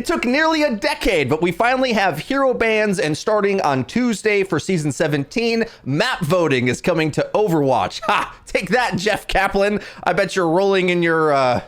It took nearly a decade, but we finally have hero bans, and starting on Tuesday for Season 17, map voting is coming to Overwatch. Ha! Take that, Jeff Kaplan. I bet you're rolling in your,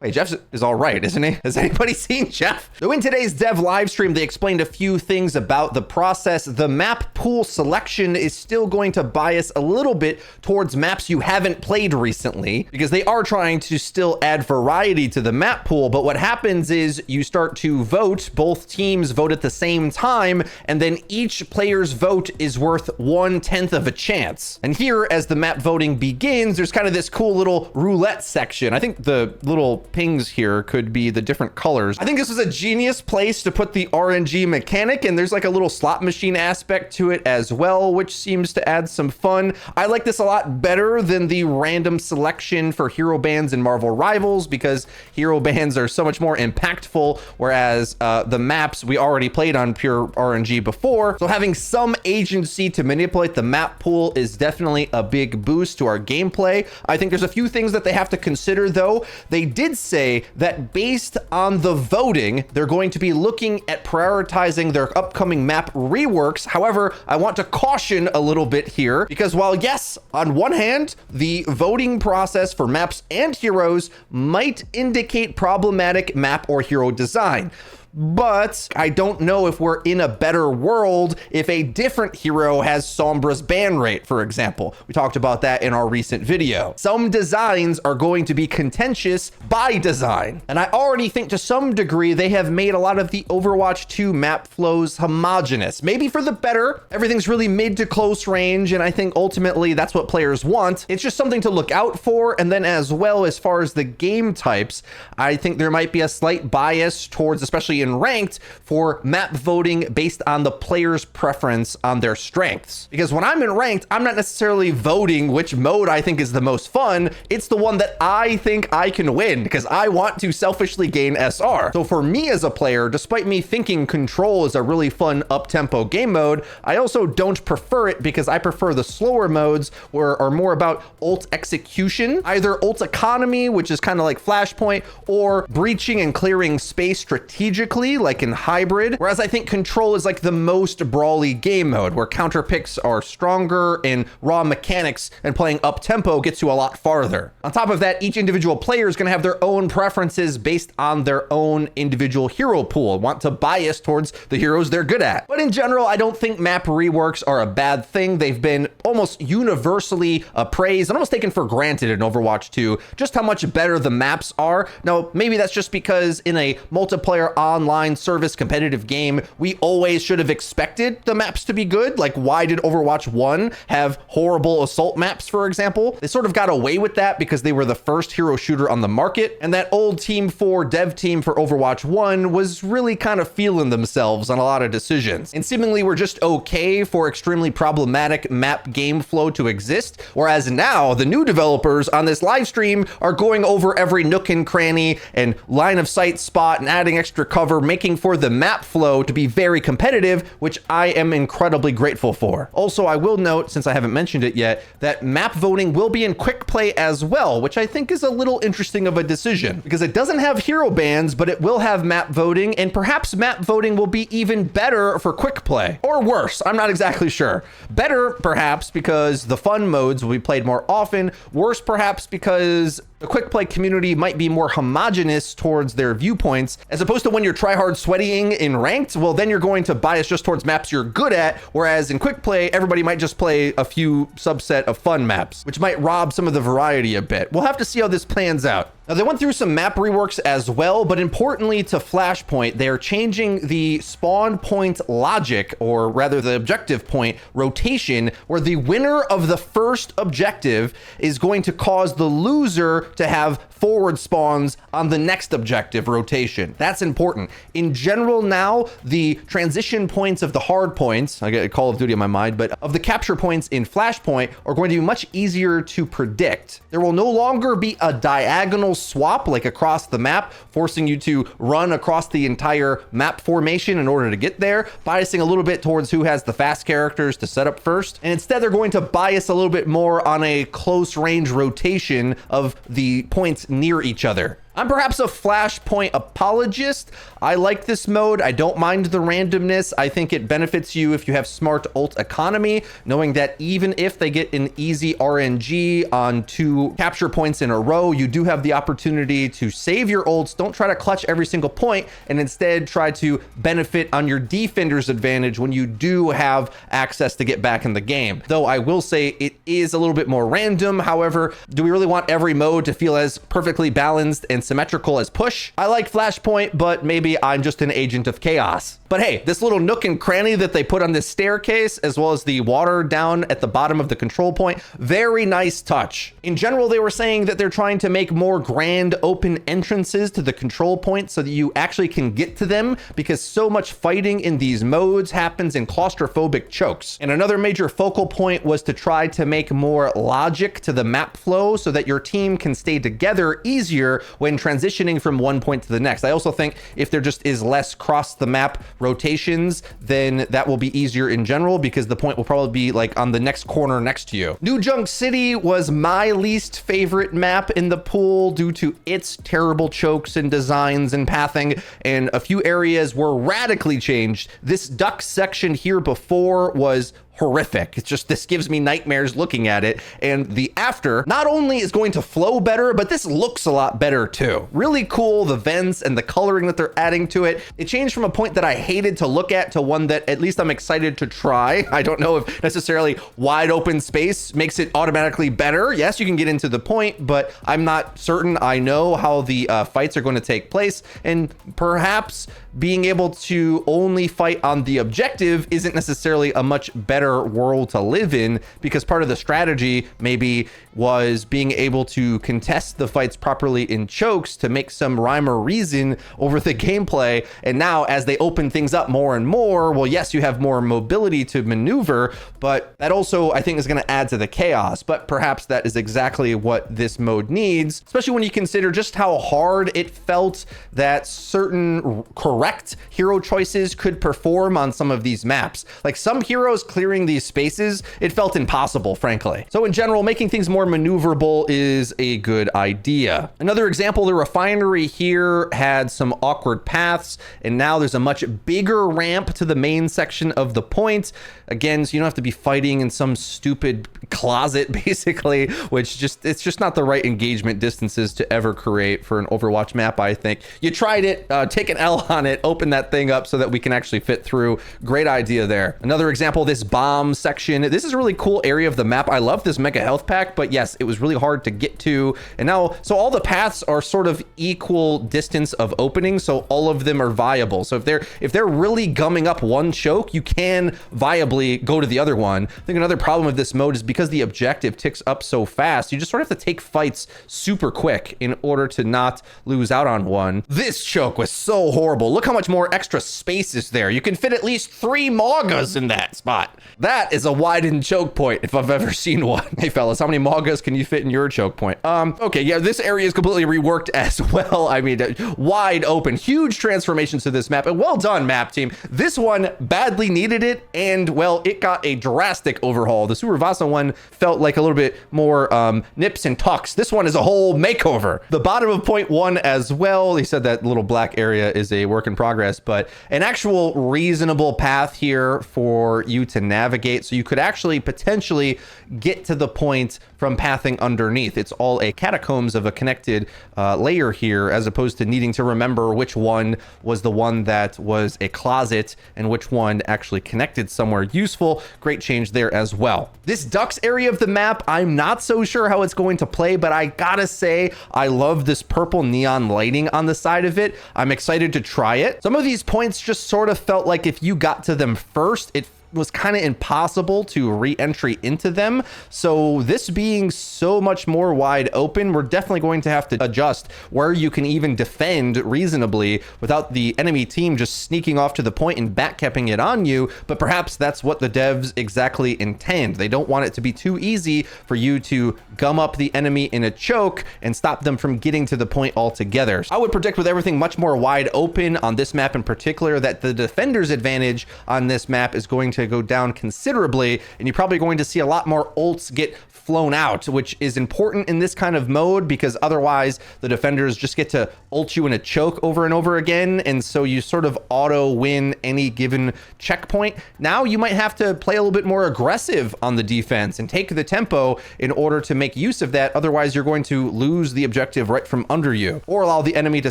Wait, Jeff is all right, isn't he? Has anybody seen Jeff? So in today's dev live stream, they explained a few things about the process. The map pool selection is still going to bias a little bit towards maps you haven't played recently, because they are trying to still add variety to the map pool. But what happens is you start to vote, both teams vote at the same time, and then each player's vote is worth 1/10 of a chance. And here, as the map voting begins, there's kind of this cool little roulette section. I think the little pings here could be the different colors. I think this was a genius place to put the RNG mechanic, and there's like a little slot machine aspect to it as well, which seems to add some fun. I like this a lot better than the random selection for hero bans in Marvel Rivals, because hero bans are so much more impactful, whereas the maps we already played on pure RNG before. So having some agency to manipulate the map pool is definitely a big boost to our gameplay. I think there's a few things that they have to consider though. They did say that based on the voting, they're going to be looking at prioritizing their upcoming map reworks. However, I want to caution a little bit here, because while yes, on one hand, the voting process for maps and heroes might indicate problematic map or hero design, but I don't know if we're in a better world if a different hero has Sombra's ban rate, for example. We talked about that in our recent video. Some designs are going to be contentious by design, and I already think to some degree they have made a lot of the Overwatch 2 map flows homogenous. Maybe for the better. Everything's really mid to close range, and I think ultimately that's what players want. It's just something to look out for. And then as well, as far as the game types, I think there might be a slight bias towards, especially in ranked, for map voting based on the player's preference on their strengths. Because when I'm in ranked, I'm not necessarily voting which mode I think is the most fun. It's the one that I think I can win, because I want to selfishly gain SR. So for me as a player, despite me thinking Control is a really fun up-tempo game mode, I also don't prefer it, because I prefer the slower modes where are more about ult execution, either ult economy, which is kind of like Flashpoint, or breaching and clearing space strategically, like in Hybrid. Whereas I think Control is like the most brawly game mode, where counter picks are stronger and raw mechanics and playing up tempo gets you a lot farther. On top of that, each individual player is going to have their own preferences based on their own individual hero pool, want to bias towards the heroes they're good at. But in general, I don't think map reworks are a bad thing. They've been almost universally praised and almost taken for granted in Overwatch 2, just how much better the maps are. Now, maybe that's just because in a multiplayer online service competitive game, we always should have expected the maps to be good. Like, why did Overwatch 1 have horrible assault maps, for example? They sort of got away with that because they were the first hero shooter on the market, and that old Team 4 dev team for Overwatch 1 was really kind of feeling themselves on a lot of decisions. And seemingly we're just okay for extremely problematic map game flow to exist, whereas now the new developers on this live stream are going over every nook and cranny and line of sight spot and adding extra cover, making for the map flow to be very competitive, which I am incredibly grateful for. Also, I will note, since I haven't mentioned it yet, that map voting will be in quick play as well, which I think is a little interesting of a decision, because it doesn't have hero bans, but it will have map voting, and perhaps map voting will be even better for quick play, or worse, I'm not exactly sure. Better perhaps because the fun modes will be played more often, worse perhaps because the quick play community might be more homogenous towards their viewpoints, as opposed to when you're tryhard sweating in ranked. Well, then you're going to bias just towards maps you're good at, whereas in quick play, everybody might just play a few subset of fun maps, which might rob some of the variety a bit. We'll have to see how this plans out. Now, they went through some map reworks as well, but importantly to Flashpoint, they are changing the spawn point logic, or rather the objective point rotation, where the winner of the first objective is going to cause the loser to have forward spawns on the next objective rotation. That's important. In general now, the transition points of the hard points, I get Call of Duty on my mind, but of the capture points in Flashpoint are going to be much easier to predict. There will no longer be a diagonal swap like across the map, forcing you to run across the entire map formation in order to get there, biasing a little bit towards who has the fast characters to set up first. And instead, they're going to bias a little bit more on a close range rotation of the points near each other. I'm perhaps a Flashpoint apologist. I like this mode. I don't mind the randomness. I think it benefits you if you have smart ult economy, knowing that even if they get an easy RNG on 2 capture points in a row, you do have the opportunity to save your ults. Don't try to clutch every single point, and instead try to benefit on your defender's advantage when you do have access to get back in the game. Though I will say it is a little bit more random. However, do we really want every mode to feel as perfectly balanced and symmetrical as push? I like Flashpoint, but maybe I'm just an agent of chaos. But hey, this little nook and cranny that they put on this staircase, as well as the water down at the bottom of the control point, very nice touch. In general, they were saying that they're trying to make more grand open entrances to the control point so that you actually can get to them, because so much fighting in these modes happens in claustrophobic chokes. And another major focal point was to try to make more logic to the map flow so that your team can stay together easier when transitioning from one point to the next. I also think if there just is less cross the map rotations, then that will be easier in general, because the point will probably be like on the next corner next to you. New Junk City was my least favorite map in the pool due to its terrible chokes and designs and pathing, and a few areas were radically changed. This duck section here before was horrific. It's just, this gives me nightmares looking at it. And the after not only is going to flow better, but this looks a lot better too. Really cool, the vents and the coloring that they're adding to it. It changed from a point that I hated to look at to one that at least I'm excited to try. I don't know if necessarily wide open space makes it automatically better. Yes, you can get into the point, but I'm not certain I know how the fights are going to take place. And perhaps being able to only fight on the objective isn't necessarily a much better world to live in, because part of the strategy maybe was being able to contest the fights properly in chokes to make some rhyme or reason over the gameplay. And now as they open things up more and more, well, yes, you have more mobility to maneuver, but that also I think is going to add to the chaos. But perhaps that is exactly what this mode needs, especially when you consider just how hard it felt that certain correct hero choices could perform on some of these maps. Like some heroes clearing these spaces, it felt impossible, frankly. So in general, making things more maneuverable is a good idea. Another example, the refinery here had some awkward paths, and now there's a much bigger ramp to the main section of the point. Again, so you don't have to be fighting in some stupid closet, basically, which just, it's just not the right engagement distances to ever create for an Overwatch map, I think. You tried it, take an L on it, open that thing up so that we can actually fit through. Great idea there. Another example, this bomb section. This is a really cool area of the map. I love this mega health pack, but yes, it was really hard to get to. And now, so all the paths are sort of equal distance of opening, so all of them are viable. So if they're really gumming up one choke, you can viably go to the other one. I think another problem with this mode is because the objective ticks up so fast, you just sort of have to take fights super quick in order to not lose out on one. This choke was so horrible. Look how much more extra space is there. You can fit at least 3 Maugas in that spot. That is a widened choke point if I've ever seen one. Hey fellas, how many Maugas can you fit in your choke point? Okay, yeah, this area is completely reworked as well. I mean, wide open, huge transformations to this map, and well done, map team. This one badly needed it, and well, it got a drastic overhaul. The Survasa one felt like a little bit more nips and tucks. This one is a whole makeover. The bottom of point 1 as well. He said that little black area is a work in progress, but an actual reasonable path here for you to navigate, so you could actually potentially get to the point from pathing underneath. It's all a catacombs of a connected layer here, as opposed to needing to remember which one was the one that was a closet and which one actually connected somewhere useful. Great change there as well. This ducks area of the map, I'm not so sure how it's going to play, but I gotta say, I love this purple neon lighting on the side of it. I'm excited to try it. Some of these points just sort of felt like if you got to them first, it was kind of impossible to re-entry into them. So this being so much more wide open, we're definitely going to have to adjust where you can even defend reasonably without the enemy team just sneaking off to the point and backcapping it on you. But perhaps that's what the devs exactly intend. They don't want it to be too easy for you to gum up the enemy in a choke and stop them from getting to the point altogether. I would predict with everything much more wide open on this map in particular that the defender's advantage on this map is going to to go down considerably, and you're probably going to see a lot more ults get flown out, which is important in this kind of mode because otherwise the defenders just get to ult you in a choke over and over again, and so you sort of auto win any given checkpoint. Now you might have to play a little bit more aggressive on the defense and take the tempo in order to make use of that. Otherwise you're going to lose the objective right from under you, or allow the enemy to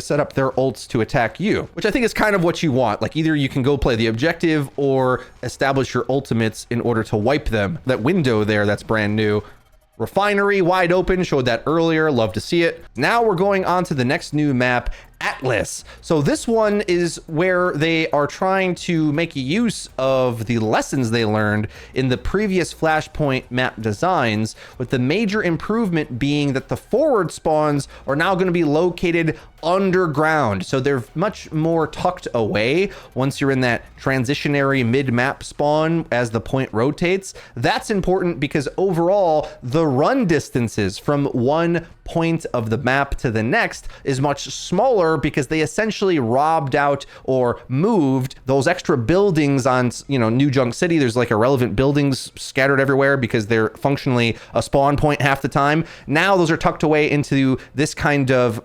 set up their ults to attack you, which I think is kind of what you want. Like, either you can go play the objective or establish your ultimates in order to wipe them. That window there, that's brand new. Refinery wide open, showed that earlier, love to see it. Now we're going on to the next new map, Atlas. So this one is where they are trying to make use of the lessons they learned in the previous Flashpoint map designs, with the major improvement being that the forward spawns are now going to be located underground. So they're much more tucked away once you're in that transitionary mid-map spawn as the point rotates. That's important because overall the run distances from one point of the map to the next is much smaller because they essentially robbed out or moved those extra buildings on, New Junk City. There's like irrelevant buildings scattered everywhere because they're functionally a spawn point half the time. Now those are tucked away into this kind of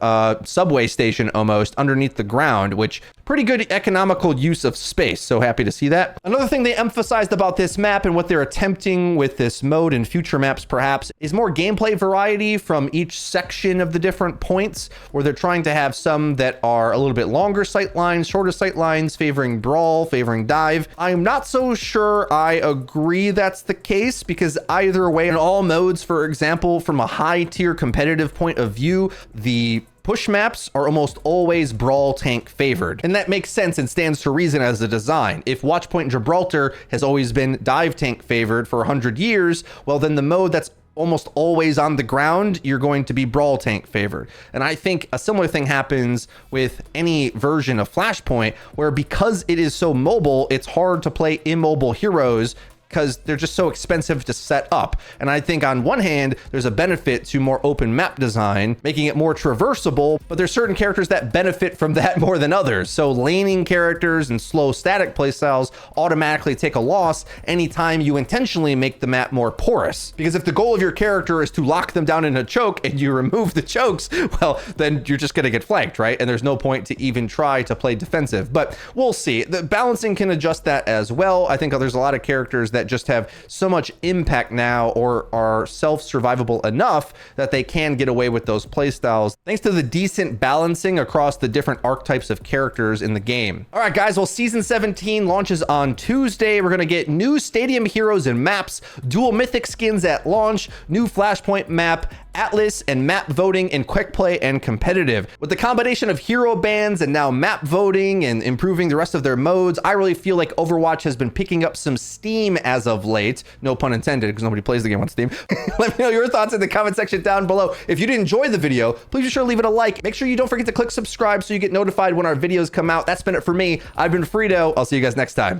subway station almost underneath the ground, which pretty good economical use of space. So happy to see that. Another thing they emphasized about this map and what they're attempting with this mode in future maps perhaps is more gameplay variety from each section of the different points, where they're trying to have some that are a little bit longer sight lines, shorter sight lines, favoring brawl, favoring dive. I'm not so sure I agree that's the case, because either way, in all modes, for example, from a high tier competitive point of view, the push maps are almost always brawl tank favored. And that makes sense and stands to reason as a design. If Watchpoint Gibraltar has always been dive tank favored for 100 years, well then the mode that's almost always on the ground, you're going to be brawl tank favored. And I think a similar thing happens with any version of Flashpoint, where because it is so mobile, it's hard to play immobile heroes because they're just so expensive to set up. And I think on one hand, there's a benefit to more open map design, making it more traversable, but there's certain characters that benefit from that more than others. So laning characters and slow static playstyles automatically take a loss anytime you intentionally make the map more porous. Because if the goal of your character is to lock them down in a choke and you remove the chokes, well, then you're just gonna get flanked, right? And there's no point to even try to play defensive, but we'll see. The balancing can adjust that as well. I think there's a lot of characters that just have so much impact now, or are self-survivable enough that they can get away with those playstyles thanks to the decent balancing across the different archetypes of characters in the game. All right, guys, well, Season 17 launches on Tuesday. We're going to get new stadium heroes and maps, dual mythic skins at launch, new Flashpoint map, Atlas, and map voting in quick play and competitive. With the combination of hero bans and now map voting and improving the rest of their modes, I really feel like Overwatch has been picking up some steam as of late. No pun intended, because nobody plays the game on Steam. Let me know your thoughts in the comment section down below. If you did enjoy the video, please be sure to leave it a like. Make sure you don't forget to click subscribe so you get notified when our videos come out. That's been it for me. I've been Frito. I'll see you guys next time.